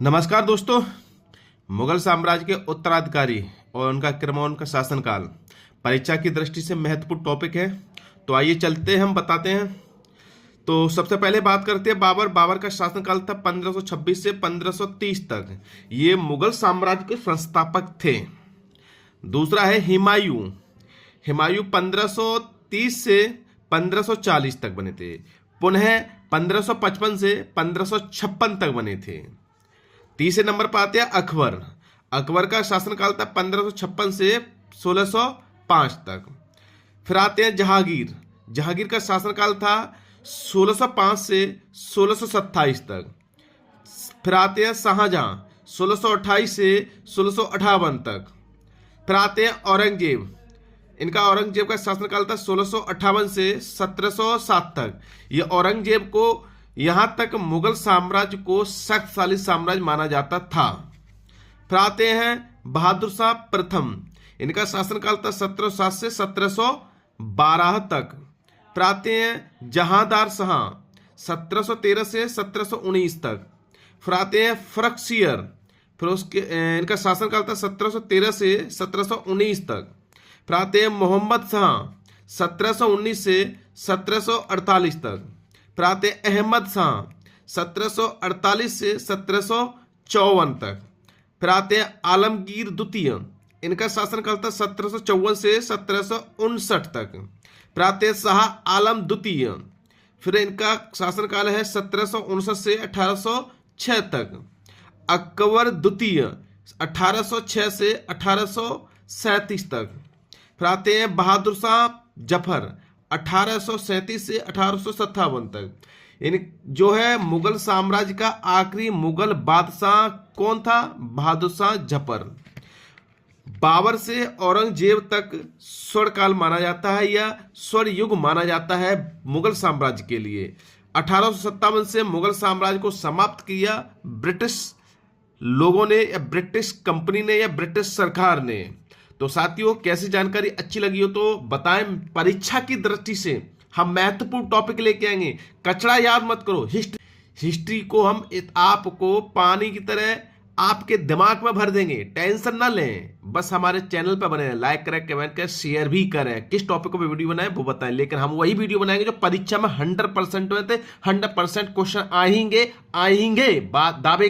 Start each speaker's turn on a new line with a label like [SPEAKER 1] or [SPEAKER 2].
[SPEAKER 1] नमस्कार दोस्तों। मुगल साम्राज्य के उत्तराधिकारी और उनका क्रम और उनका शासनकाल परीक्षा की दृष्टि से महत्वपूर्ण टॉपिक है। तो आइए चलते हैं, हम बताते हैं। तो सबसे पहले बात करते हैं बाबर का शासनकाल था 1526 से 1530 तक। ये मुगल साम्राज्य के संस्थापक थे। दूसरा है हुमायूं। हुमायूं 1530 से 1540 तक बने थे। पुनः 1555 से 1556 तक बने थे। तीसरे नंबर पर आते हैं अकबर। अकबर का शासनकाल था 1556 से 1605 तक। फिर आते हैं जहांगीर। जहांगीर का शासनकाल था 1605 से 1627 तक। फिर आते हैं शाहजहां 1628 से 1658 तक। फिर आते हैं औरंगजेब। औरंगजेब का शासनकाल था 1658 से 1707 तक। ये औरंगजेब को यहां तक मुगल साम्राज्य को शक्तिशाली साम्राज्य माना जाता था। फिर आते हैं बहादुर शाह प्रथम। इनका शासनकाल था 1707 से 1712 तक। फिर आते हैं जहांदार शाह 1713 से 1719 तक। फिर आते हैं फर्रुखसियर। फिर उसके इनका शासनकाल था 1713 से 1719 तक। फिर आते हैं मोहम्मद शाह 1719 से 1748 तक। फिर आते हैं अहमद शाह 1748 से 1754 तक। फिर आते हैं आलमगीर द्वितीय। इनका शासनकाल था 1754 से 1759 तक। फिर आते हैं शाह आलम द्वितीय। फिर इनका शासनकाल है 1759 से 1806 तक। अकबर द्वितीय 1806 से 1837 तक। फिर आते हैं बहादुर शाह जफर 1837 से 1857 तक। इन जो है मुगल साम्राज्य का आखिरी मुगल बादशाह कौन था? बहादुर शाह जफर। बाबर से औरंगजेब तक स्वर्णकाल माना जाता है या स्वर्ण युग माना जाता है मुगल साम्राज्य के लिए। 1857 से मुगल साम्राज्य को समाप्त किया ब्रिटिश लोगों ने या ब्रिटिश कंपनी ने या ब्रिटिश सरकार ने। तो साथियों, कैसी जानकारी अच्छी लगी हो तो बताएं। परीक्षा की दृष्टि से हम महत्वपूर्ण टॉपिक लेके आएंगे। कचरा याद मत करो। हिस्ट्री को हम आपको पानी की तरह आपके दिमाग में भर देंगे। टेंशन ना लें, बस हमारे चैनल पर बने रहें। लाइक करें, कमेंट करें, शेयर भी करें। किस टॉपिक पर वीडियो बनाएं वो बताएं, लेकिन हम वही वीडियो बनाएंगे जो परीक्षा में 100% हुए थे। 100% क्वेश्चन आएंगे दावे